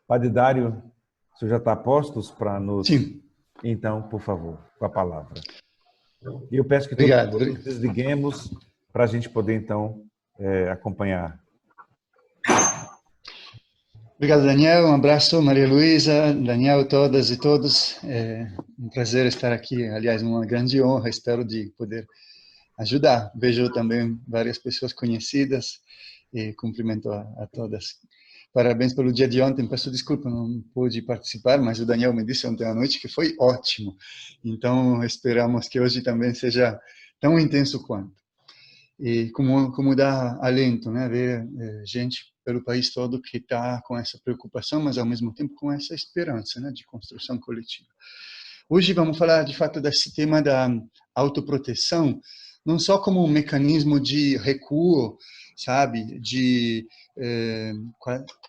Padre Dário, o senhor já está a postos para nos... Sim. Então, por favor, com a palavra. E eu peço que todos Obrigado. nos desliguemos para a gente poder, então, acompanhar. Obrigado, Daniel. Um abraço, Maria Luísa, Daniel, todas e todos. É um prazer estar aqui. Aliás, uma grande honra. Espero de poder ajudar. Vejo também várias pessoas conhecidas e cumprimento a todas. Parabéns pelo dia de ontem. Peço desculpa, não pude participar, mas o Daniel me disse ontem à noite que foi ótimo. Então, esperamos que hoje também seja tão intenso quanto. E como dá alento, né, ver gente pelo país todo que está com essa preocupação, mas ao mesmo tempo com essa esperança, né, de construção coletiva. Hoje vamos falar de fato desse tema da autoproteção, não só como um mecanismo de recuo, sabe, de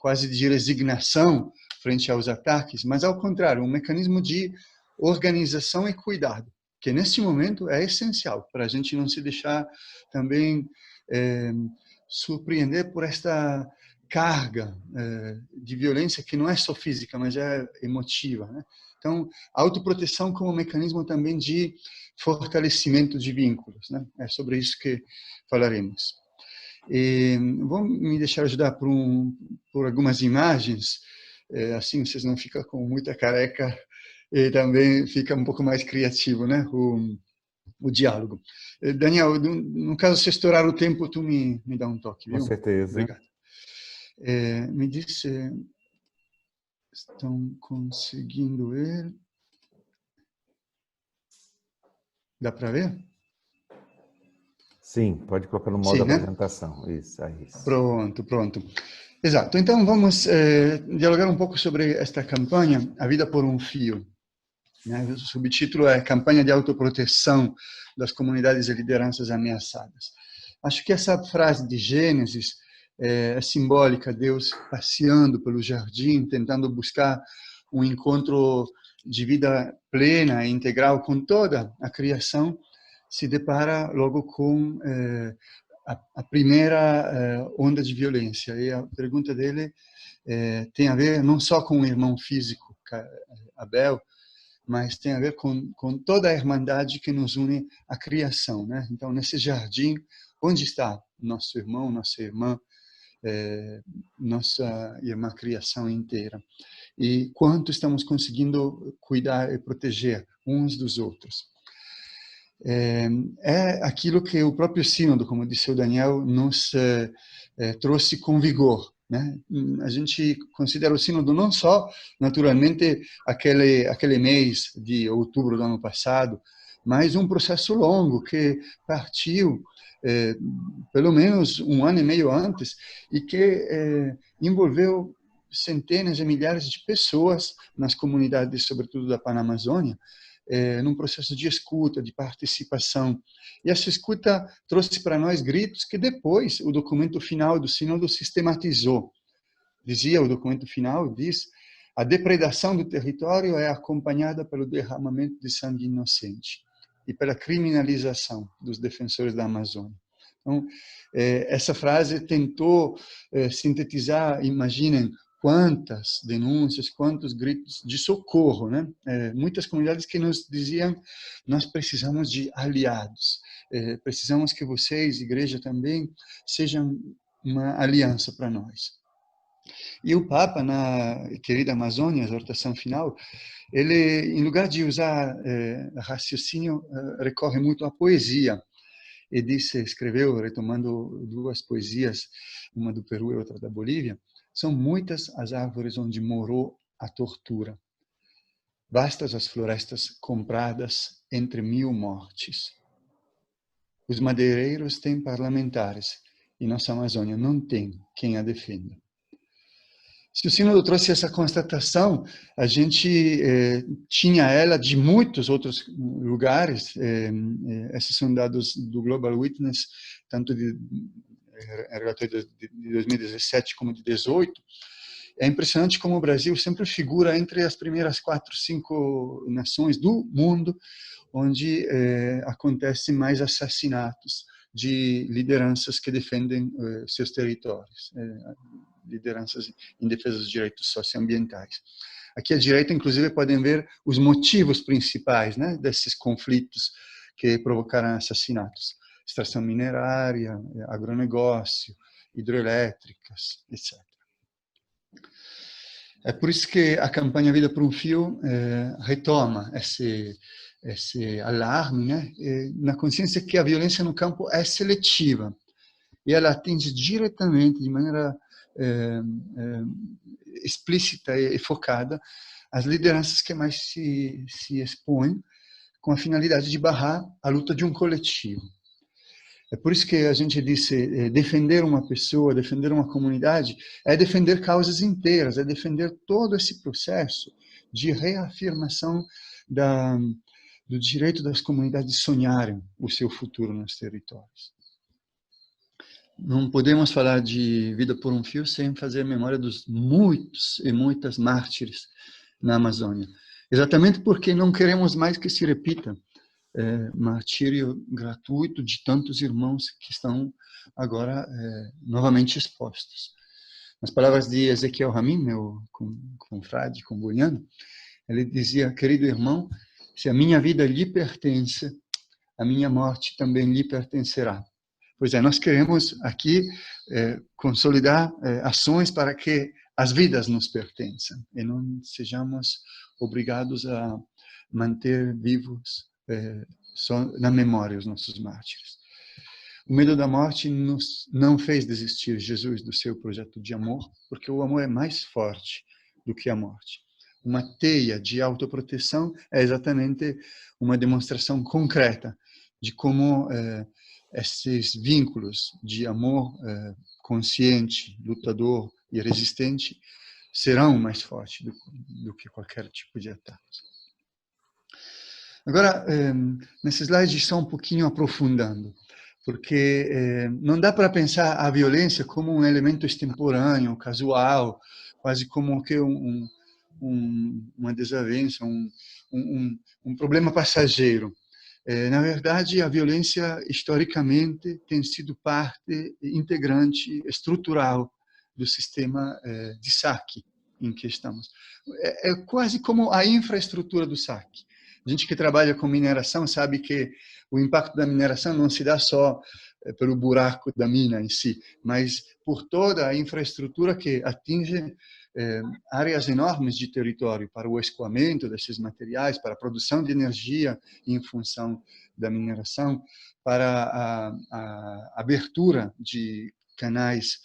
quase de resignação frente aos ataques, mas ao contrário, um mecanismo de organização e cuidado, que neste momento é essencial para a gente não se deixar também surpreender por esta carga de violência que não é só física, mas é emotiva, né? Então, a autoproteção como mecanismo também de fortalecimento de vínculos, né? É sobre isso que falaremos. E vou me deixar ajudar por algumas imagens, assim vocês não ficam com muita careca e também fica um pouco mais criativo, né? O diálogo. Daniel, no caso, se estourar o tempo, tu me dá um toque, viu? Com certeza. Obrigado. Me diz se estão conseguindo ver. Dá para ver? Sim, pode colocar no modo Sim, né? apresentação. Isso, é isso. Pronto. Exato. Então, vamos dialogar um pouco sobre esta campanha, A Vida por um Fio. O subtítulo é Campanha de Autoproteção das Comunidades e Lideranças Ameaçadas. Acho que essa frase de Gênesis é simbólica, Deus passeando pelo jardim, tentando buscar um encontro de vida plena e integral com toda a criação, se depara logo com a primeira onda de violência. E a pergunta dele tem a ver não só com o irmão físico, Abel, mas tem a ver com toda a irmandade que nos une à criação, né? Então, nesse jardim, onde está nosso irmão, nossa irmã, nossa irmã criação inteira? E quanto estamos conseguindo cuidar e proteger uns dos outros? É aquilo que o próprio sínodo, como disse o Daniel, nos trouxe com vigor, né? A gente considera o sínodo não só, naturalmente, aquele mês de outubro do ano passado, mas um processo longo que partiu pelo menos um ano e meio antes e que envolveu centenas e milhares de pessoas nas comunidades, sobretudo da Panamazônia, num processo de escuta, de participação. E essa escuta trouxe para nós gritos que depois o documento final do sínodo sistematizou. O documento final diz: a depredação do território é acompanhada pelo derramamento de sangue inocente e pela criminalização dos defensores da Amazônia. Então, essa frase tentou sintetizar, imaginem, quantas denúncias, quantos gritos de socorro, né? Muitas comunidades que nos diziam: nós precisamos de aliados, precisamos que vocês, igreja também, sejam uma aliança para nós. E o Papa, na querida Amazônia, a exortação final, ele, em lugar de usar raciocínio, recorre muito à poesia. E escreveu, retomando duas poesias, uma do Peru e outra da Bolívia: são muitas as árvores onde morou a tortura. Vastas as florestas compradas entre 1000 mortes. Os madeireiros têm parlamentares e nossa Amazônia não tem quem a defenda. Se o sínodo trouxe essa constatação, a gente tinha ela de muitos outros lugares. Esses são dados do Global Witness, tanto de relatório de 2017 como de 2018. É impressionante como o Brasil sempre figura entre as primeiras 4, 5 nações do mundo onde acontecem mais assassinatos de lideranças que defendem seus territórios, lideranças em defesa dos direitos socioambientais. Aqui à direita, inclusive, podem ver os motivos principais, né, desses conflitos que provocaram assassinatos. Extração minerária, agronegócio, hidroelétricas, etc. É por isso que a campanha Vida por um Fio retoma esse alarme, né, na consciência que a violência no campo é seletiva e ela atinge diretamente, de maneira explícita e focada, as lideranças que mais se expõem com a finalidade de barrar a luta de um coletivo. É por isso que a gente disse, defender uma pessoa, defender uma comunidade, é defender causas inteiras, é defender todo esse processo de reafirmação do direito das comunidades de sonharem o seu futuro nos territórios. Não podemos falar de Vida por um Fio sem fazer memória dos muitos e muitas mártires na Amazônia. Exatamente porque não queremos mais que se repita martírio gratuito de tantos irmãos que estão agora novamente expostos. Nas palavras de Ezequiel Ramin, meu confrade comboniano, ele dizia: querido irmão, se a minha vida lhe pertence, a minha morte também lhe pertencerá. Pois é, nós queremos aqui consolidar ações para que as vidas nos pertençam e não sejamos obrigados a manter vivos só na memória os nossos mártires. O medo da morte não fez desistir Jesus do seu projeto de amor, porque o amor é mais forte do que a morte. Uma teia de autoproteção é exatamente uma demonstração concreta de como esses vínculos de amor consciente, lutador e resistente serão mais fortes do que qualquer tipo de ataque. Agora, nesse slide só um pouquinho aprofundando, porque não dá para pensar a violência como um elemento extemporâneo, casual, quase como que uma desavença, um problema passageiro. Na verdade, a violência, historicamente, tem sido parte integrante, estrutural do sistema de saque em que estamos. É quase como a infraestrutura do saque. A gente que trabalha com mineração sabe que o impacto da mineração não se dá só pelo buraco da mina em si, mas por toda a infraestrutura que atinge áreas enormes de território para o escoamento desses materiais, para a produção de energia em função da mineração, para a abertura de canais,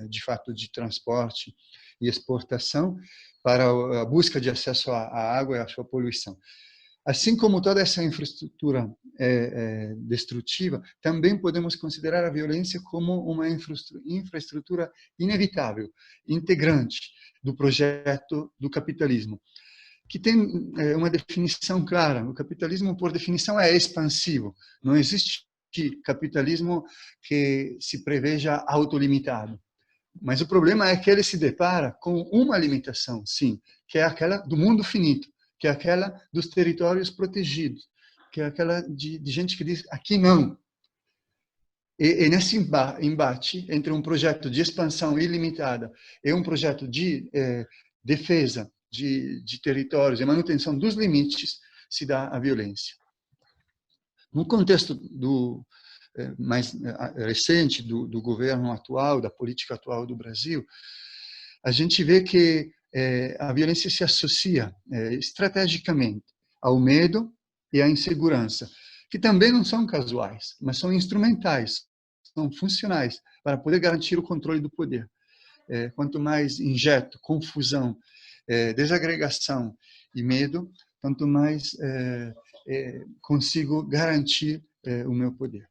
de fato, de transporte e exportação, para a busca de acesso à água e à sua poluição. Assim como toda essa infraestrutura destrutiva, também podemos considerar a violência como uma infraestrutura inevitável, integrante do projeto do capitalismo, que tem uma definição clara. O capitalismo, por definição, é expansivo. Não existe capitalismo que se preveja autolimitado. Mas o problema é que ele se depara com uma limitação, sim, que é aquela do mundo finito, que é aquela dos territórios protegidos, que é aquela de gente que diz, aqui não. E nesse embate entre um projeto de expansão ilimitada e um projeto de defesa de territórios e manutenção dos limites, se dá a violência. No contexto mais recente do governo atual, da política atual do Brasil, a gente vê que a violência se associa estrategicamente ao medo e à insegurança, que também não são casuais, mas são instrumentais, são funcionais para poder garantir o controle do poder. Quanto mais injeto confusão, desagregação e medo, tanto mais consigo garantir o meu poder.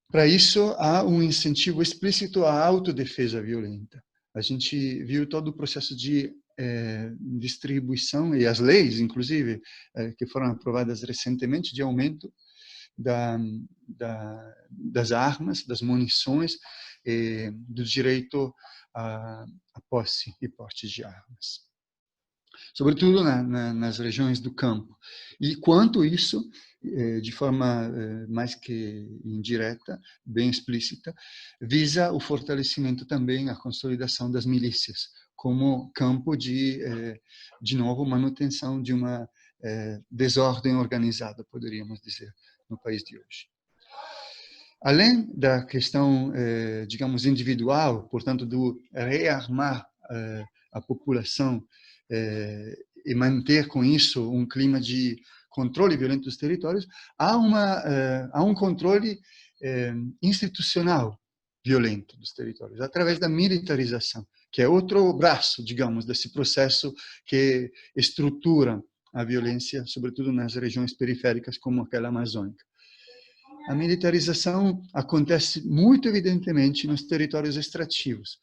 Para isso, há um incentivo explícito à autodefesa violenta. A gente viu todo o processo de distribuição e as leis, inclusive, que foram aprovadas recentemente, de aumento das armas, das munições, do direito à posse e porte de armas. sobretudo nas regiões do campo. E quanto isso, de forma mais que indireta, bem explícita, visa o fortalecimento também, a consolidação das milícias, como campo de novo, manutenção de uma desordem organizada, poderíamos dizer, no país de hoje. Além da questão, digamos, individual, portanto, do rearmar a população e manter com isso um clima de controle violento dos territórios, há um controle institucional violento dos territórios, através da militarização, que é outro braço, digamos, desse processo que estrutura a violência, sobretudo nas regiões periféricas, como aquela amazônica. A militarização acontece muito evidentemente nos territórios extrativos.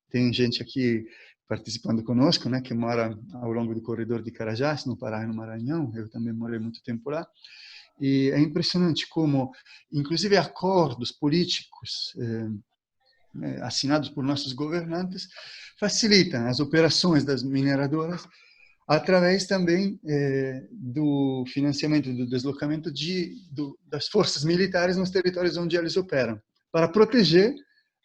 Tem gente aqui participando conosco, né, que mora ao longo do corredor de Carajás, no Pará e no Maranhão. Eu também morei muito tempo lá. E é impressionante como, inclusive, acordos políticos assinados por nossos governantes facilitam as operações das mineradoras através também do financiamento, do deslocamento das forças militares nos territórios onde eles operam, para proteger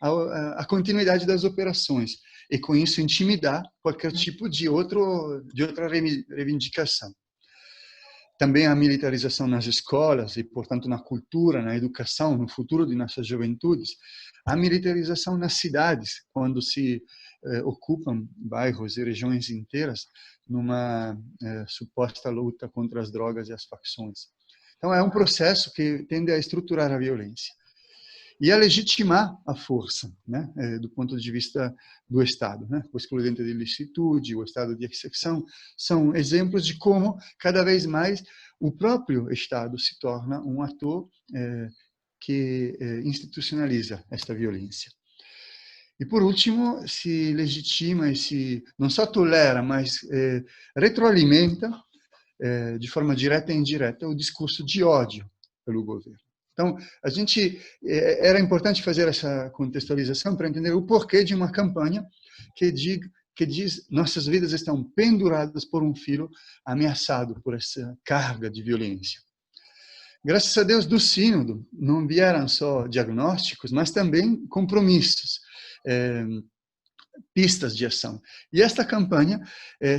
a continuidade das operações e, com isso, intimidar qualquer tipo de outra reivindicação. Também a militarização nas escolas e, portanto, na cultura, na educação, no futuro de nossas juventudes. A militarização nas cidades, quando se ocupam bairros e regiões inteiras numa suposta luta contra as drogas e as facções. Então, é um processo que tende a estruturar a violência e a legitimar a força, né, do ponto de vista do Estado. Né? O excludente de licitude, o estado de exceção, são exemplos de como, cada vez mais, o próprio Estado se torna um ator que institucionaliza esta violência. E, por último, se legitima e se não só tolera, mas retroalimenta, de forma direta e indireta, o discurso de ódio pelo governo. Então, era importante fazer essa contextualização para entender o porquê de uma campanha que diz nossas vidas estão penduradas por um fio ameaçado por essa carga de violência. Graças a Deus, do sínodo não vieram só diagnósticos, mas também compromissos, pistas de ação. E esta campanha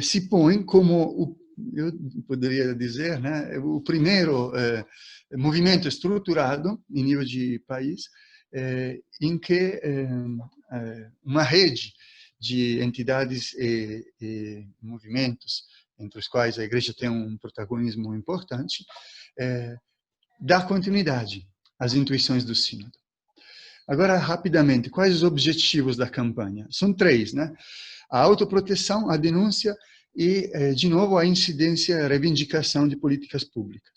se põe como, eu poderia dizer, né, o primeiro movimento estruturado em nível de país, em que uma rede de entidades e movimentos, entre os quais a Igreja tem um protagonismo importante, dá continuidade às intuições do sínodo. Agora, rapidamente, quais os objetivos da campanha? São 3, né? A autoproteção, a denúncia e, de novo, a incidência e a reivindicação de políticas públicas.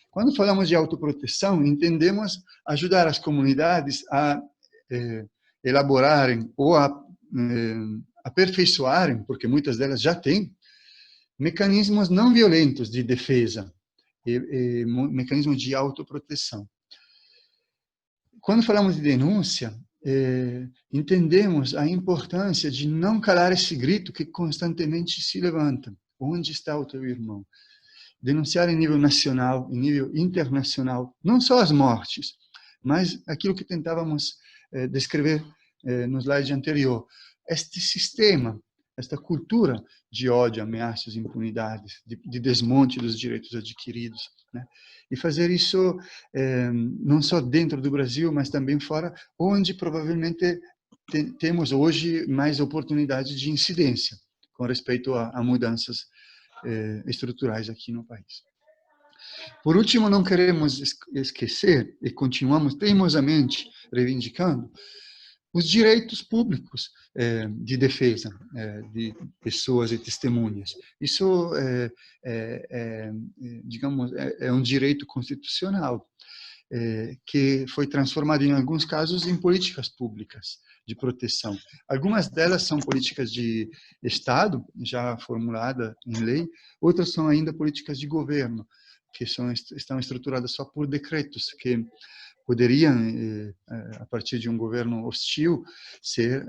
Quando falamos de autoproteção, entendemos ajudar as comunidades a elaborarem ou a aperfeiçoarem, porque muitas delas já têm, mecanismos não violentos de defesa e mecanismos de autoproteção. Quando falamos de denúncia, entendemos a importância de não calar esse grito que constantemente se levanta. Onde está o teu irmão? Denunciar em nível nacional, em nível internacional, não só as mortes, mas aquilo que tentávamos descrever no slide anterior. Este sistema, esta cultura de ódio, ameaças, impunidades, de desmonte dos direitos adquiridos, né? E fazer isso não só dentro do Brasil, mas também fora, onde provavelmente temos hoje mais oportunidades de incidência com respeito a mudanças estruturais aqui no país. Por último, não queremos esquecer, e continuamos teimosamente reivindicando, os direitos públicos de defesa de pessoas e testemunhas. Isso, digamos, é um direito constitucional que foi transformado, em alguns casos, em políticas públicas de proteção. Algumas delas são políticas de Estado, já formulada em lei, outras são ainda políticas de governo, que estão estruturadas só por decretos, que poderiam, a partir de um governo hostil, ser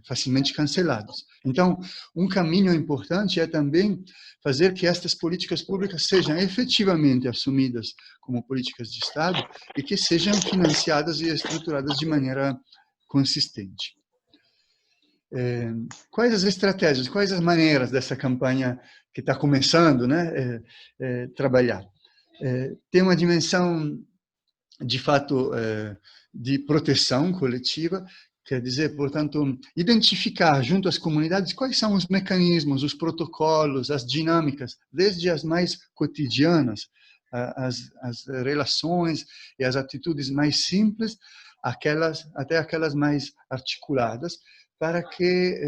facilmente cancelados. Então, um caminho importante é também fazer que estas políticas públicas sejam efetivamente assumidas como políticas de Estado e que sejam financiadas e estruturadas de maneira consistente. Quais as estratégias, quais as maneiras dessa campanha que está começando, né, trabalhar? Tem uma dimensão, de fato, de proteção coletiva, quer dizer, portanto, identificar junto às comunidades quais são os mecanismos, os protocolos, as dinâmicas, desde as mais cotidianas, as relações e as atitudes mais simples, até aquelas mais articuladas, para que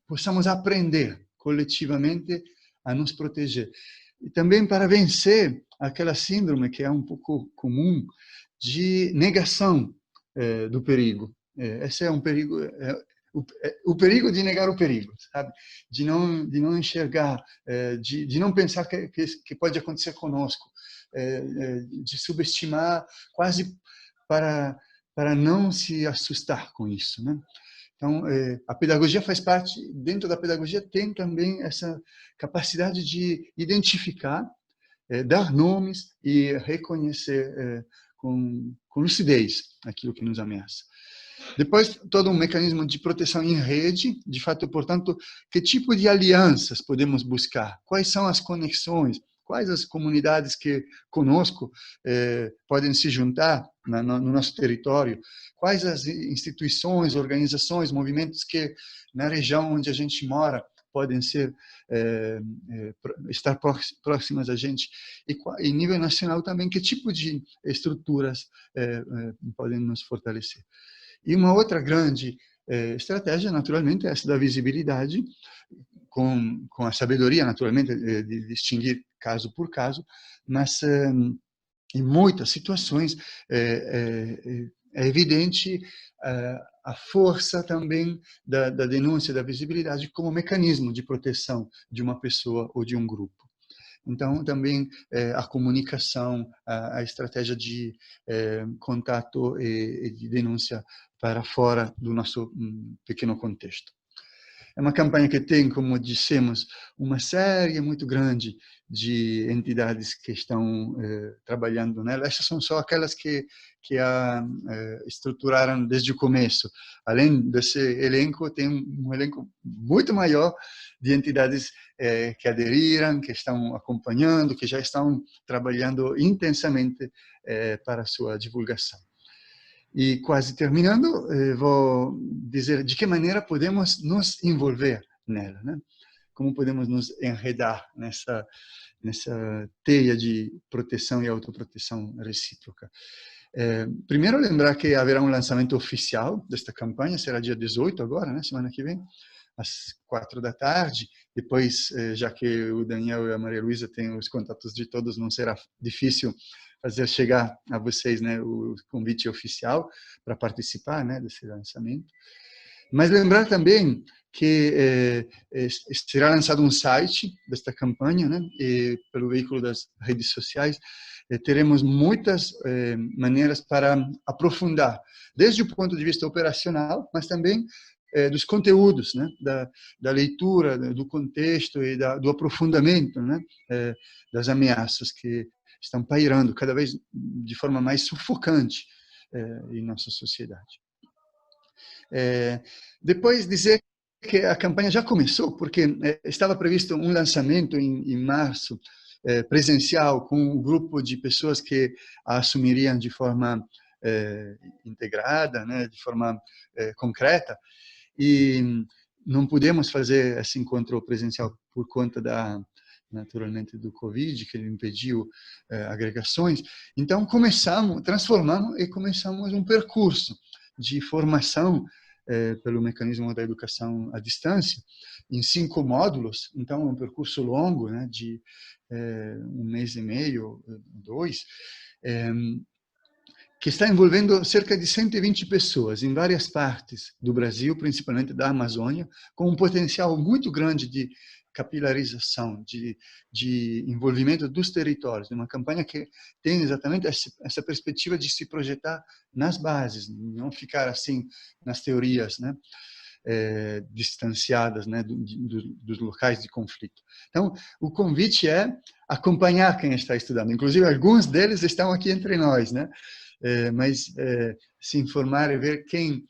possamos aprender coletivamente a nos proteger. E também para vencer aquela síndrome que é um pouco comum de negação do perigo. Esse é um perigo, o perigo de negar o perigo, sabe? De não enxergar, de não pensar que pode acontecer conosco, de subestimar quase para não se assustar com isso, né? Então, a pedagogia faz parte, dentro da pedagogia tem também essa capacidade de identificar, dar nomes e reconhecer com lucidez aquilo que nos ameaça. Depois, todo um mecanismo de proteção em rede, de fato, portanto, que tipo de alianças podemos buscar? Quais são as conexões? Quais as comunidades que conosco podem se juntar no nosso território? Quais as instituições, organizações, movimentos que na região onde a gente mora podem estar próximas a gente? E em nível nacional também, que tipo de estruturas podem nos fortalecer? E uma outra grande estratégia, naturalmente, é essa da visibilidade, com a sabedoria, naturalmente, de distinguir caso por caso, mas em muitas situações é evidente a força também da denúncia, da visibilidade como mecanismo de proteção de uma pessoa ou de um grupo. Então, também a comunicação, a estratégia de contato e de denúncia para fora do nosso pequeno contexto. É uma campanha que tem, como dissemos, uma série muito grande de entidades que estão trabalhando nela. Essas são só aquelas que a estruturaram desde o começo. Além desse elenco, tem um elenco muito maior de entidades que aderiram, que estão acompanhando, que já estão trabalhando intensamente para a sua divulgação. E quase terminando, vou dizer de que maneira podemos nos envolver nela, né? Como podemos nos enredar nessa teia de proteção e autoproteção recíproca. Primeiro, lembrar que haverá um lançamento oficial desta campanha, será dia 18 agora, né? Semana que vem, às 16h. Depois, já que o Daniel e a Maria Luísa têm os contatos de todos, não será difícil fazer chegar a vocês, né, o convite oficial para participar, né, desse lançamento. Mas lembrar também que será lançado um site desta campanha, né, e pelo veículo das redes sociais, teremos muitas maneiras para aprofundar, desde o ponto de vista operacional, mas também dos conteúdos, né, da leitura, do contexto e do aprofundamento, né, das ameaças que estão pairando cada vez de forma mais sufocante em nossa sociedade. Depois dizer que a campanha já começou, porque estava previsto um lançamento em março, presencial, com um grupo de pessoas que a assumiriam de forma integrada, né, de forma concreta, e não pudemos fazer esse encontro presencial por conta naturalmente do Covid, que ele impediu agregações. Então transformamos e começamos um percurso de formação pelo mecanismo da educação à distância, em 5 módulos. Então, é um percurso longo, né, de 1 mês e meio, 2, que está envolvendo cerca de 120 pessoas em várias partes do Brasil, principalmente da Amazônia, com um potencial muito grande de capilarização, de envolvimento dos territórios, uma campanha que tem exatamente essa perspectiva de se projetar nas bases, não ficar assim nas teorias, né, distanciadas, né, dos locais de conflito. Então, o convite é acompanhar quem está estudando. Inclusive, alguns deles estão aqui entre nós, né? Mas se informar e ver quem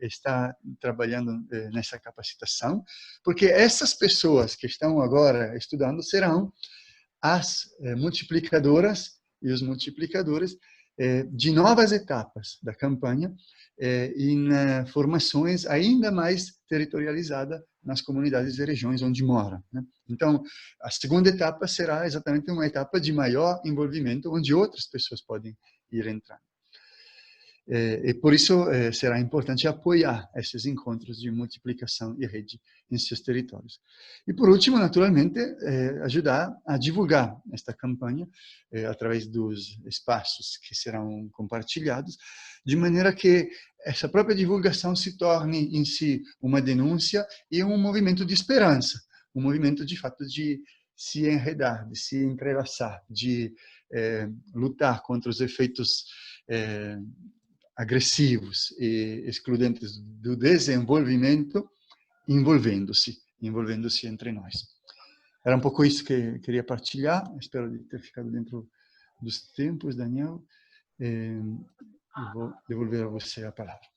está trabalhando nessa capacitação, porque essas pessoas que estão agora estudando serão as multiplicadoras e os multiplicadores de novas etapas da campanha em formações ainda mais territorializadas nas comunidades e regiões onde moram, né? Então, a segunda etapa será exatamente uma etapa de maior envolvimento, onde outras pessoas podem ir entrando. E por isso será importante apoiar esses encontros de multiplicação e rede em seus territórios. E por último, naturalmente, ajudar a divulgar esta campanha através dos espaços que serão compartilhados, de maneira que essa própria divulgação se torne em si uma denúncia e um movimento de esperança, um movimento de fato de se enredar, de se entrelaçar, de lutar contra os efeitos agressivos e excludentes do desenvolvimento, envolvendo-se entre nós. Era um pouco isso que eu queria partilhar. Espero ter ficado dentro dos tempos, Daniel. E vou devolver a você a palavra.